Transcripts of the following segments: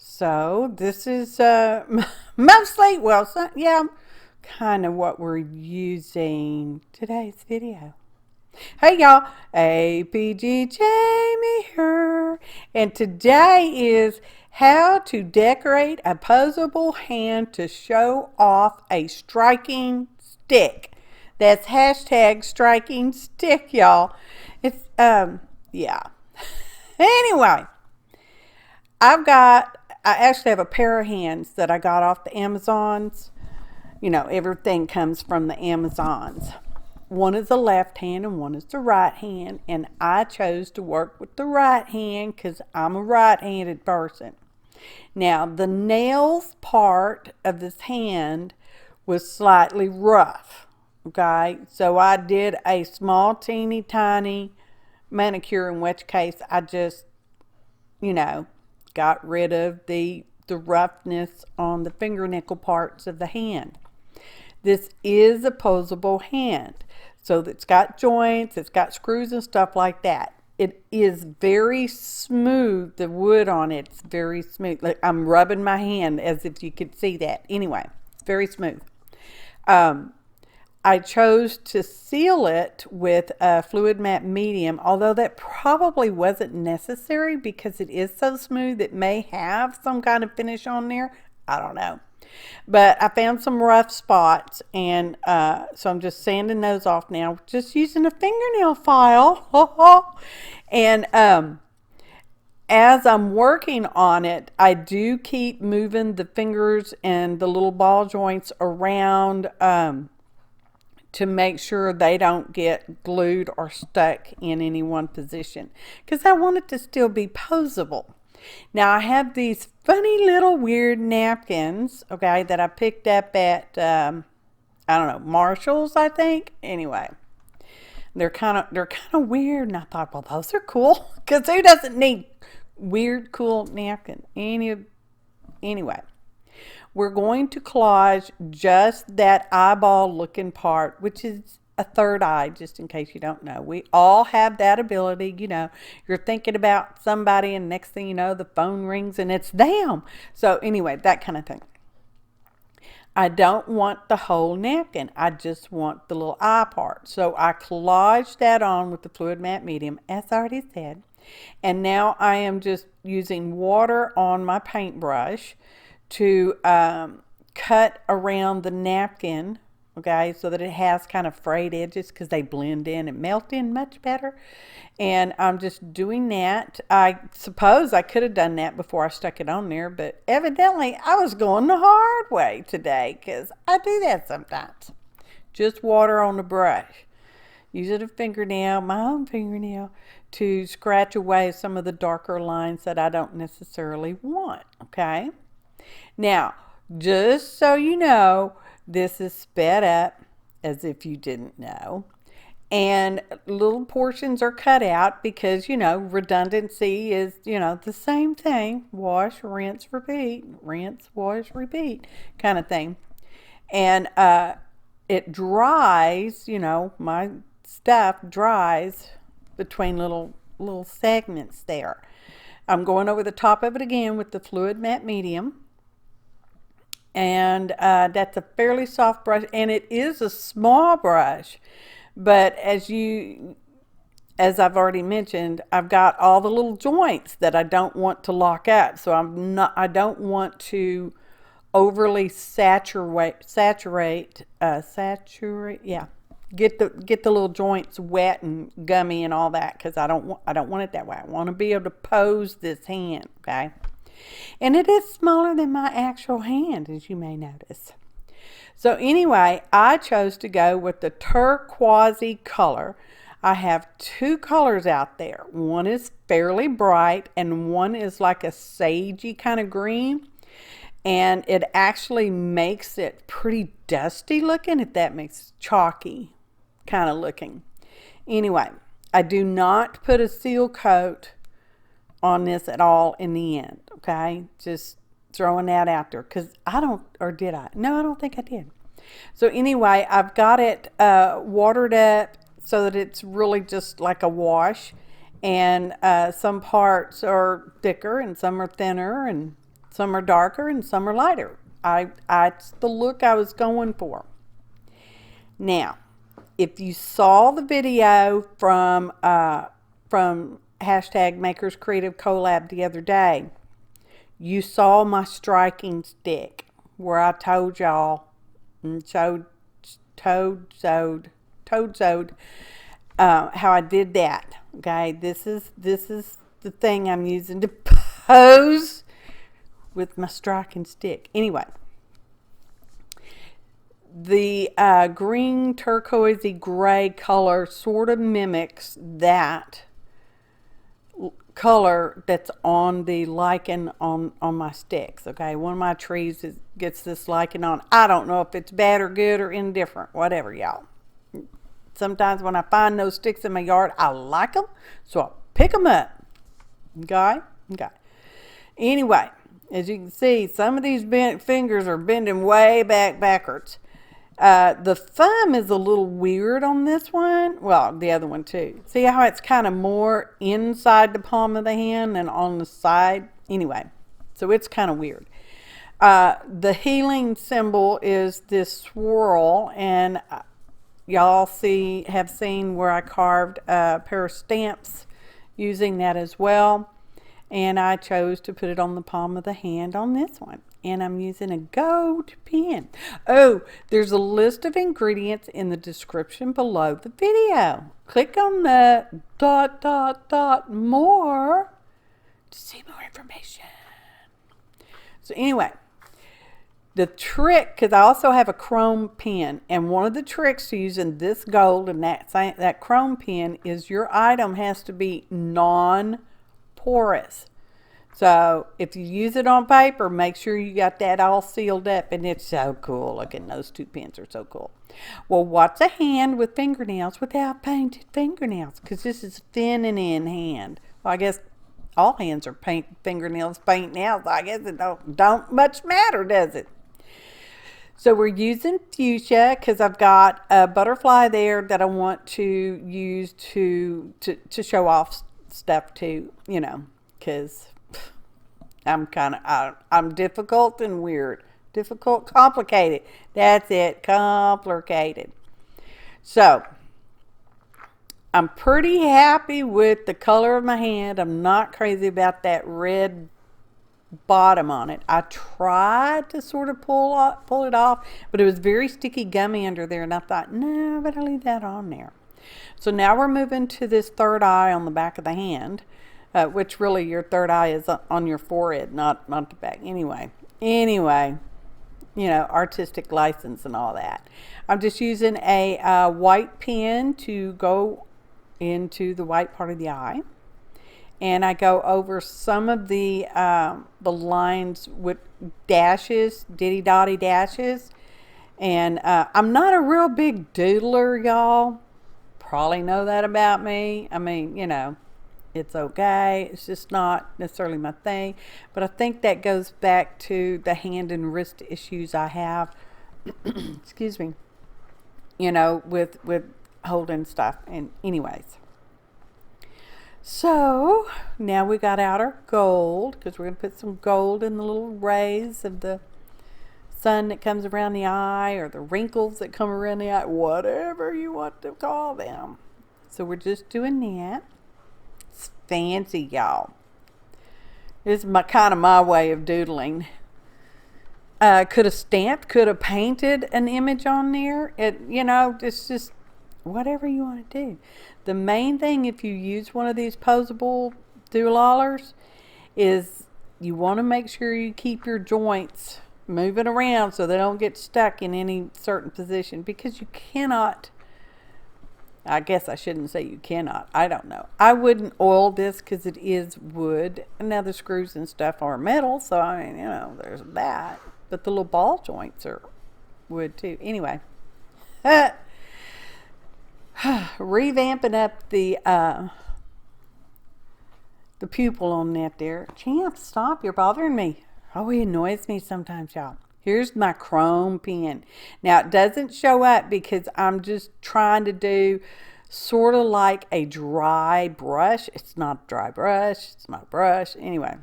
So this is mostly, well, yeah, kind of what we're using today's video. Hey y'all, APG Jamie here, and today is how to decorate a posable hand to show off a striking stick. That's hashtag striking stick, y'all. It's yeah. Anyway, I actually have a pair of hands that I got off the Amazons. You know, everything comes from the Amazons. One is the left hand and one is the right hand, and I chose to work with the right hand because I'm a right-handed person. Now, the nails part of this hand was slightly rough, okay? So I did a small, teeny, tiny manicure, in which case I just, you know, got rid of the roughness on the fingernail parts of the hand. This is a posable hand. So it's got joints, it's got screws and stuff like that. It is very smooth. The wood on it's very smooth. Like I'm rubbing my hand as if you could see that. Anyway, it's very smooth. I chose to seal it with a fluid matte medium, although that probably wasn't necessary because it is so smooth it may have some kind of finish on there. I don't know. But I found some rough spots, and so I'm just sanding those off now, just using a fingernail file. And as I'm working on it, I do keep moving the fingers and the little ball joints around to make sure they don't get glued or stuck in any one position, because I want it to still be posable. Now I have these funny little weird napkins, okay, that I picked up at I don't know, Marshall's, I think. Anyway, they're kind of weird, and I thought, well, those are cool, because who doesn't need weird, cool napkin? Anyway, we're going to collage just that eyeball looking part, which is a third eye, just in case you don't know. We all have that ability. You know, you're thinking about somebody and next thing you know, the phone rings and it's them. So anyway, that kind of thing. I don't want the whole napkin. I just want the little eye part. So I collaged that on with the fluid matte medium, as I already said. And now I am just using water on my paintbrush to cut around the napkin, okay, so that it has kind of frayed edges, because they blend in and melt in much better. And I'm just doing that. I suppose I could have done that before I stuck it on there, but evidently I was going the hard way today, because I do that sometimes. Just water on the brush. Using a fingernail, my own fingernail, to scratch away some of the darker lines that I don't necessarily want, okay? Now, just so you know, this is sped up, as if you didn't know. And little portions are cut out because, you know, redundancy is, you know, the same thing. Wash, rinse, repeat. Rinse, wash, repeat kind of thing. And it dries, you know, my stuff dries between little segments there. I'm going over the top of it again with the fluid matte medium. And that's a fairly soft brush, and it is a small brush, but as I've already mentioned, I've got all the little joints that I don't want to lock up, so I don't want to overly saturate, yeah, get the little joints wet and gummy and all that, because I don't want it that way. I want to be able to pose this hand, okay? And it is smaller than my actual hand, as you may notice. So anyway, I chose to go with the turquoisey color. I have two colors out there. One is fairly bright and one is like a sagey kind of green. And it actually makes it pretty dusty looking, if that makes chalky kind of looking. Anyway, I do not put a seal coat on this at all in the end, okay? Just throwing that out there, because I don't, or did I? No, I don't think I did. So anyway, I've got it watered up so that it's really just like a wash, and some parts are thicker and some are thinner, and Some are darker and some are lighter. It's the look I was going for. Now, if you saw the video from hashtag Makers Creative Collab the other day, you saw my striking stick where I told y'all and toad sewed how I did that. Okay, this is the thing I'm using to pose with my striking stick. Anyway, the green turquoisey gray color sort of mimics that color that's on the lichen on my sticks. Okay, one of my trees gets this lichen on. I don't know if it's bad or good or indifferent, whatever, y'all. Sometimes when I find those sticks in my yard, I like them, so I'll pick them up. Okay. Anyway, as you can see, some of these fingers are bending way backwards. The thumb is a little weird on this one. Well, the other one too. See how it's kind of more inside the palm of the hand than on the side? Anyway, so it's kind of weird. The healing symbol is this swirl, and y'all have seen where I carved a pair of stamps using that as well. And I chose to put it on the palm of the hand on this one. And I'm using a gold pen. Oh, there's a list of ingredients in the description below the video. Click on the ... more to see more information. So anyway, the trick, because I also have a chrome pen, and one of the tricks to using this gold and that chrome pen is your item has to be non-porous. So if you use it on paper, make sure you got that all sealed up, and it's so cool looking. Those two pens are so cool. Well, what's a hand with fingernails without painted fingernails? Because this is feminine hand. Well, I guess all hands are fingernails, paint nails. I guess it don't much matter, does it? So we're using fuchsia because I've got a butterfly there that I want to use to show off stuff too, you know, because I'm difficult and weird. Difficult, complicated. That's it, complicated. So I'm pretty happy with the color of my hand. I'm not crazy about that red bottom on it. I tried to sort of pull it off, but it was very sticky gummy under there, and I thought, no, I better leave that on there. So now we're moving to this third eye on the back of the hand, which really your third eye is on your forehead, not the back. Anyway, you know, artistic license and all that. I'm just using a white pen to go into the white part of the eye. And I go over some of the lines with dashes, ditty-dotty dashes. And I'm not a real big doodler, y'all. Probably know that about me. I mean, you know, it's okay. It's just not necessarily my thing. But I think that goes back to the hand and wrist issues I have. Excuse me. You know, with holding stuff. And anyways. So now we got out our gold, because we're going to put some gold in the little rays of the sun that comes around the eye, or the wrinkles that come around the eye, whatever you want to call them. So we're just doing that. It's fancy, y'all. This is kind of my way of doodling. Could have stamped, could have painted an image on there. You know, it's just whatever you want to do. The main thing, if you use one of these posable doodlers, is you want to make sure you keep your joints moving around so they don't get stuck in any certain position, because you cannot, I guess I shouldn't say you cannot, I don't know. I wouldn't oil this because it is wood, and now the screws and stuff are metal, so I mean, you know, there's that. But the little ball joints are wood too. Anyway. Revamping up the pupil on that there. Champ, stop, you're bothering me. Oh, he annoys me sometimes, y'all. Here's my chrome pen. Now, it doesn't show up because I'm just trying to do sort of like a dry brush. It's not a dry brush. It's not a brush. Anyway.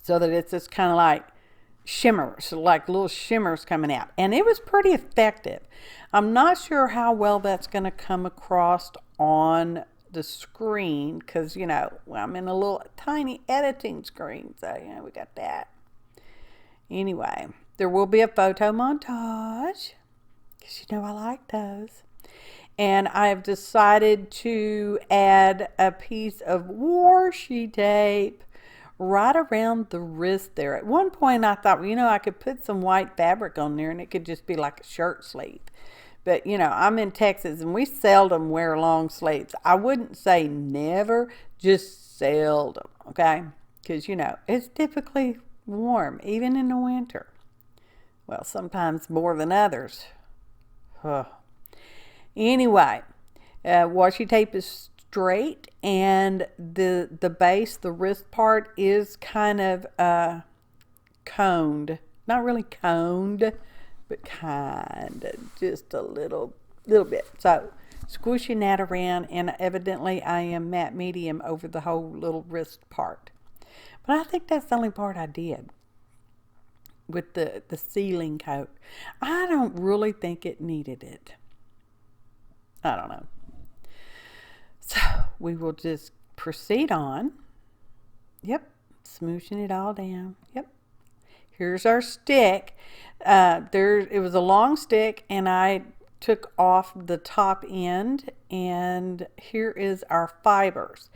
so that it's just kind of like shimmers, like little shimmers coming out. And it was pretty effective. I'm not sure how well that's going to come across on the screen because, you know, I'm in a little tiny editing screen. So, you know, we got that. Anyway, there will be a photo montage because, you know, I like those. And I've decided to add a piece of washi tape right around the wrist there. At one point I thought, well, you know, I could put some white fabric on there and it could just be like a shirt sleeve. But, you know, I'm in Texas and we seldom wear long sleeves. I wouldn't say never, just seldom, okay? Because, you know, it's typically warm, even in the winter. Well, sometimes more than others. Huh. Anyway, washi tape is straight and the base, the wrist part is kind of coned. Not really coned, but kind of just a little bit. So squishing that around, and evidently I am matte medium over the whole little wrist part. But I think that's the only part I did with the sealing coat. I don't really think it needed it. I don't know. So we will just proceed on. Yep, smooshing it all down. Yep. Here's our stick. It was a long stick, and I took off the top end, and here is our fibers.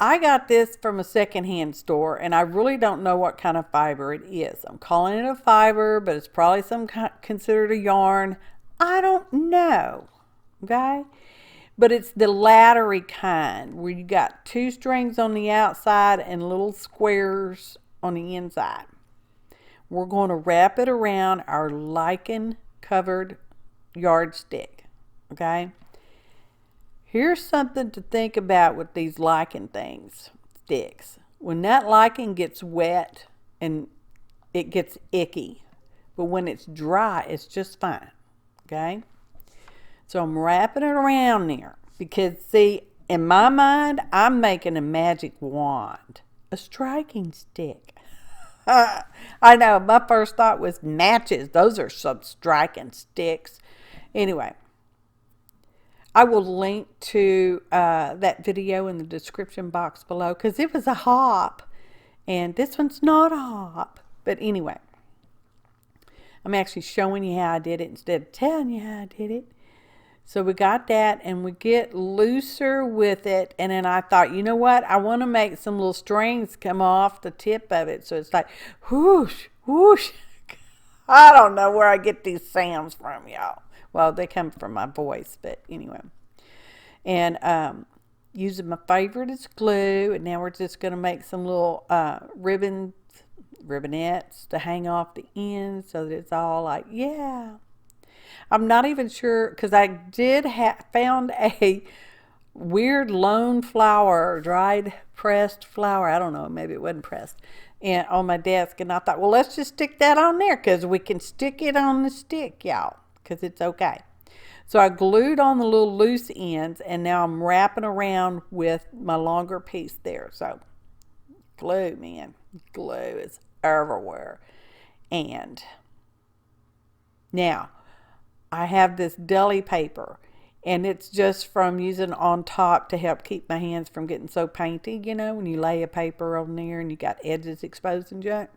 I got this from a secondhand store, and I really don't know what kind of fiber it is. I'm calling it a fiber, but it's probably some kind considered a yarn. I don't know, okay? But it's the laddery kind, where you got 2 strings on the outside and little squares on the inside. We're going to wrap it around our lichen covered yardstick, okay? Here's something to think about with these lichen sticks. When that lichen gets wet and it gets icky, but when it's dry, it's just fine, okay? So I'm wrapping it around there because, see, in my mind, I'm making a magic wand, a striking stick. I know, my first thought was matches. Those are some striking sticks. Anyway, I will link to that video in the description box below because it was a hop. And this one's not a hop. But anyway, I'm actually showing you how I did it instead of telling you how I did it. So we got that, and we get looser with it. And then I thought, you know what? I want to make some little strings come off the tip of it. So it's like, whoosh, whoosh. I don't know where I get these sounds from, y'all. Well, they come from my voice, but anyway. And using my favorite is glue. And now we're just going to make some little ribbonettes to hang off the ends so that it's all like, yeah. I'm not even sure, because I did found a weird lone flower, dried pressed flower. I don't know, maybe it wasn't pressed, and on my desk. And I thought, well, let's just stick that on there because we can stick it on the stick, y'all, because it's okay. So I glued on the little loose ends, and now I'm wrapping around with my longer piece there. So glue, man, glue is everywhere. And now I have this deli paper, and it's just from using on top to help keep my hands from getting so painty, you know, when you lay a paper on there and you got edges exposed and junk.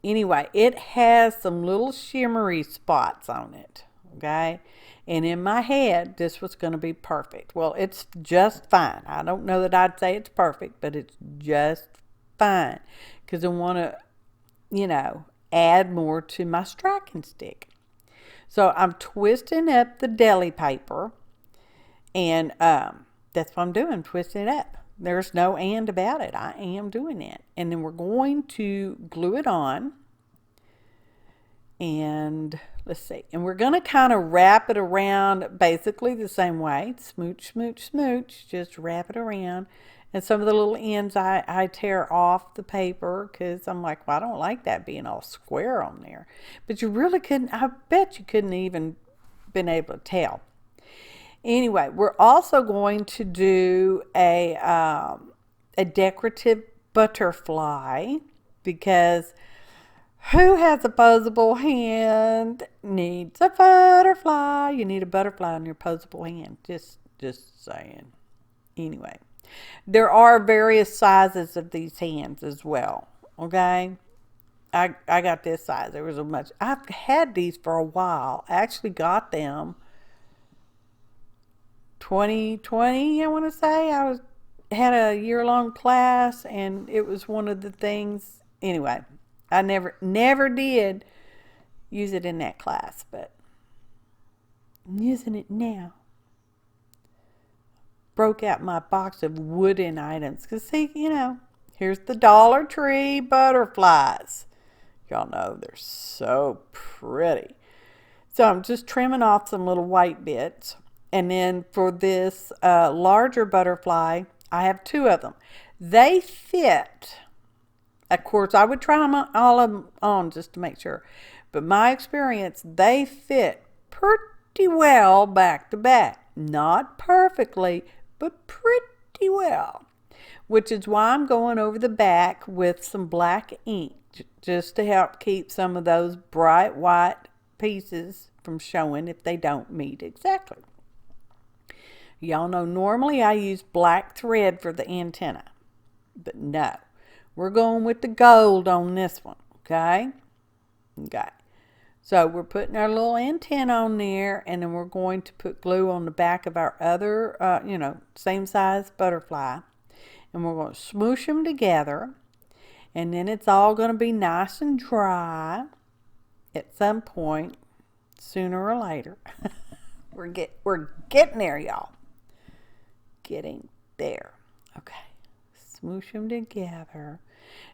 Anyway, it has some little shimmery spots on it, okay? And in my head, this was going to be perfect. Well, it's just fine. I don't know that I'd say it's perfect, but it's just fine because I want to, you know, add more to my striking stick. So I'm twisting up the deli paper, and that's what I'm doing, twisting it up. There's no and about it. I am doing it. And then we're going to glue it on. And let's see. And we're going to kind of wrap it around basically the same way. Smooch, smooch, smooch. Just wrap it around. And some of the little ends I tear off the paper because I'm like, well, I don't like that being all square on there. But you really couldn't, I bet you couldn't even been able to tell. Anyway, we're also going to do a decorative butterfly, because who has a posable hand needs a butterfly. You need a butterfly on your posable hand. Just saying. Anyway, there are various sizes of these hands as well. Okay, I got this size. There was a much. I've had these for a while. I actually got them 2020. I want to say had a year-long class, and it was one of the things. Anyway, I never did use it in that class, but I'm using it now. Broke out my box of wooden items, because see, here's the Dollar Tree butterflies. Y'all know they're so pretty. So I'm just trimming off some little white bits, and then for this larger butterfly, I have two of them. They fit. Of course, I would try them all of them on just to make sure, but my experience, they fit pretty well back to back. Not perfectly, but pretty well, which is why I'm going over the back with some black ink, just to help keep some of those bright white pieces from showing if they don't meet exactly. Y'all know normally I use black thread for the antenna, but no, we're going with the gold on this one. Okay. So we're putting our little antenna on there, and then we're going to put glue on the back of our other, same size butterfly, and we're going to smoosh them together, and then it's all going to be nice and dry at some point, sooner or later. We're getting there, y'all. Getting there. Okay. Smoosh them together.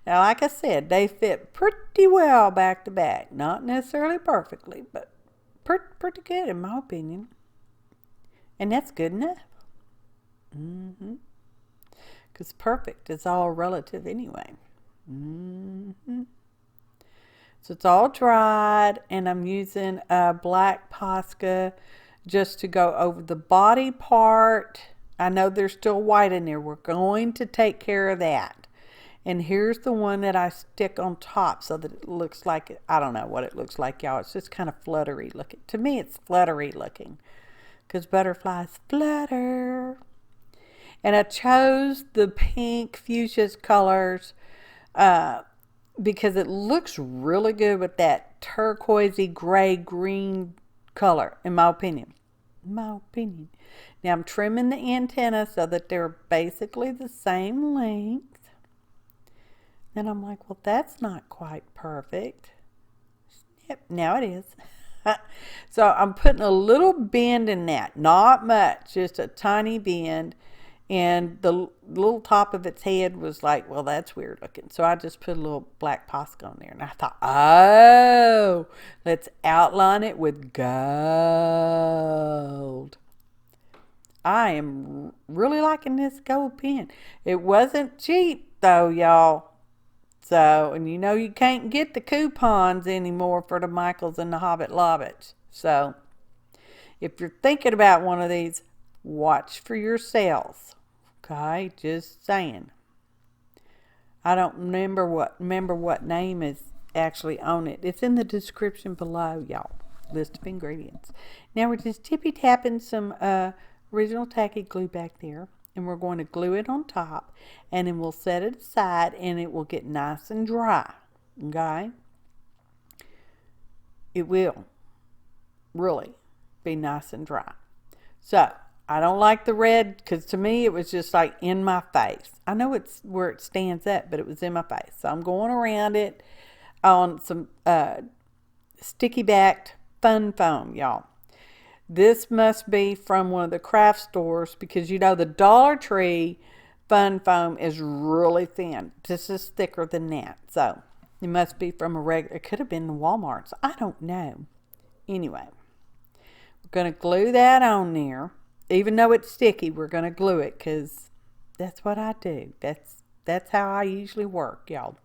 Now, like I said, they fit pretty well back to back. Not necessarily perfectly, but pretty good in my opinion. And that's good enough. Because perfect is all relative anyway. So it's all dried, and I'm using a black posca just to go over the body part. I know there's still white in there. We're going to take care of that. And here's the one that I stick on top so that it looks like, I don't know what it looks like, y'all. It's just kind of fluttery looking. To me, it's fluttery looking because butterflies flutter. And I chose the pink fuchsia colors because it looks really good with that turquoisey gray green color, in my opinion. Now I'm trimming the antenna so that they're basically the same length. And I'm like, well, that's not quite perfect. Yep, now it is. So I'm putting a little bend in that. Not much, just a tiny bend. And the little top of its head was like, well, that's weird looking. So I just put a little black posca on there. And I thought, oh, let's outline it with gold. I am really liking this gold pen. It wasn't cheap, though, y'all. So, and you know you can't get the coupons anymore for the Michaels and the Hobbit Lobbits. So, if you're thinking about one of these, watch for your sales. Okay, just saying. I don't remember what name is actually on it. It's in the description below, y'all. List of ingredients. Now we're just tippy tapping some original tacky glue back there, and we're going to glue it on top, and then we'll set it aside, and it will get nice and dry. Okay, it will really be nice and dry. So I don't like the red because to me it was just like in my face. I know it's where it stands up, but it was in my face. So I'm going around it on some sticky backed fun foam, y'all. This must be from one of the craft stores because you know the Dollar Tree fun foam is really thin. This is thicker than that. So it must be from a regular, it could have been Walmart's. I don't know. Anyway, we're going to glue that on there. Even though it's sticky, we're going to glue it because that's what I do. That's how I usually work, y'all.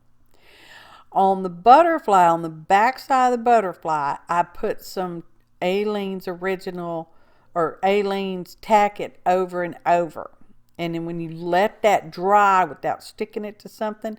On the butterfly, on the back side of the butterfly, I put some aleenes original or aleenes tack it over and over. And then when you let that dry without sticking it to something,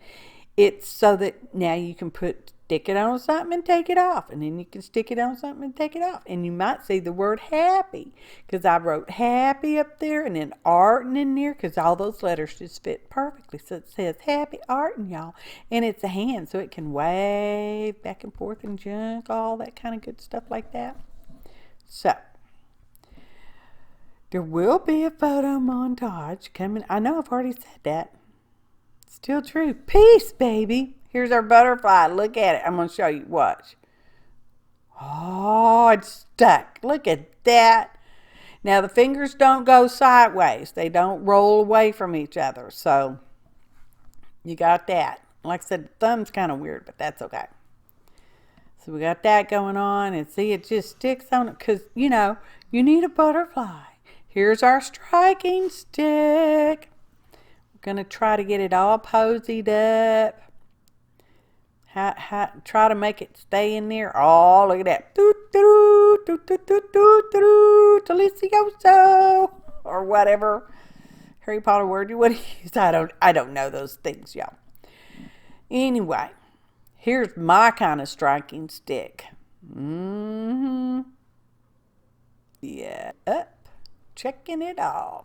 it's so that now you can stick it on something and take it off. And then you can stick it on something and take it off. And you might see the word happy, because I wrote happy up there and then Artin in there, because all those letters just fit perfectly. So it says happy Artin, y'all. And it's a hand, so it can wave back and forth and junk, all that kind of good stuff like that. So there will be a photo montage coming. I know I've already said that. Still true. Peace, baby. Here's our butterfly. Look at it. I'm going to show you. Watch. Oh, it's stuck. Look at that. Now, the fingers don't go sideways. They don't roll away from each other. So, you got that. Like I said, the thumb's kind of weird, but that's okay. So, we got that going on. And see, it just sticks on it because, you know, you need a butterfly. Here's our striking stick. We're going to try to get it all posied up. Try to make it stay in there. Oh, look at that. Delicioso. Or whatever Harry Potter word you would use. I don't know those things, y'all. Anyway, here's my kind of striking stick. Yeah. Up. Checking it off.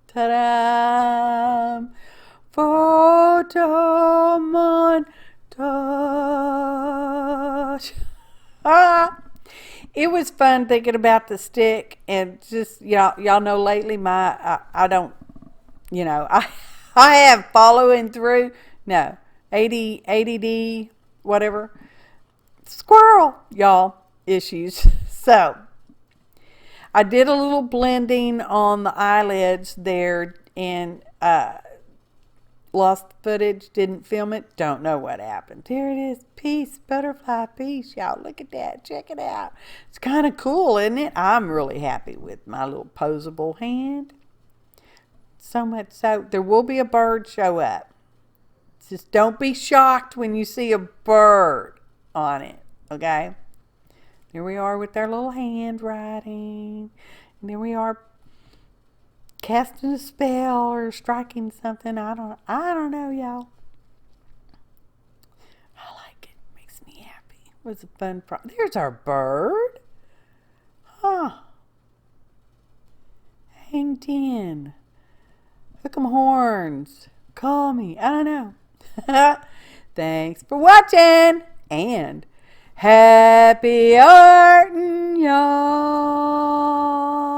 Ta-da! Photo montage. It was fun thinking about the stick, and just y'all know lately I don't, you know, I have following through. No, ADD, whatever, squirrel, y'all, issues. So I did a little blending on the eyelids there, and lost footage, didn't film it, don't know what happened. There it is. Peace, butterfly, peace, y'all. Look at that. Check it out. It's kind of cool, isn't it? I'm really happy with my little posable hand. So much so, there will be a bird show up. Just don't be shocked when you see a bird on it, okay? Here we are with our little handwriting. And there we are casting a spell or striking something. I don't know, y'all. I like it. Makes me happy. It was a fun There's our bird. Huh. Hang 10. Hook 'em horns. Call me. I don't know. Thanks for watching. And happy arting, y'all.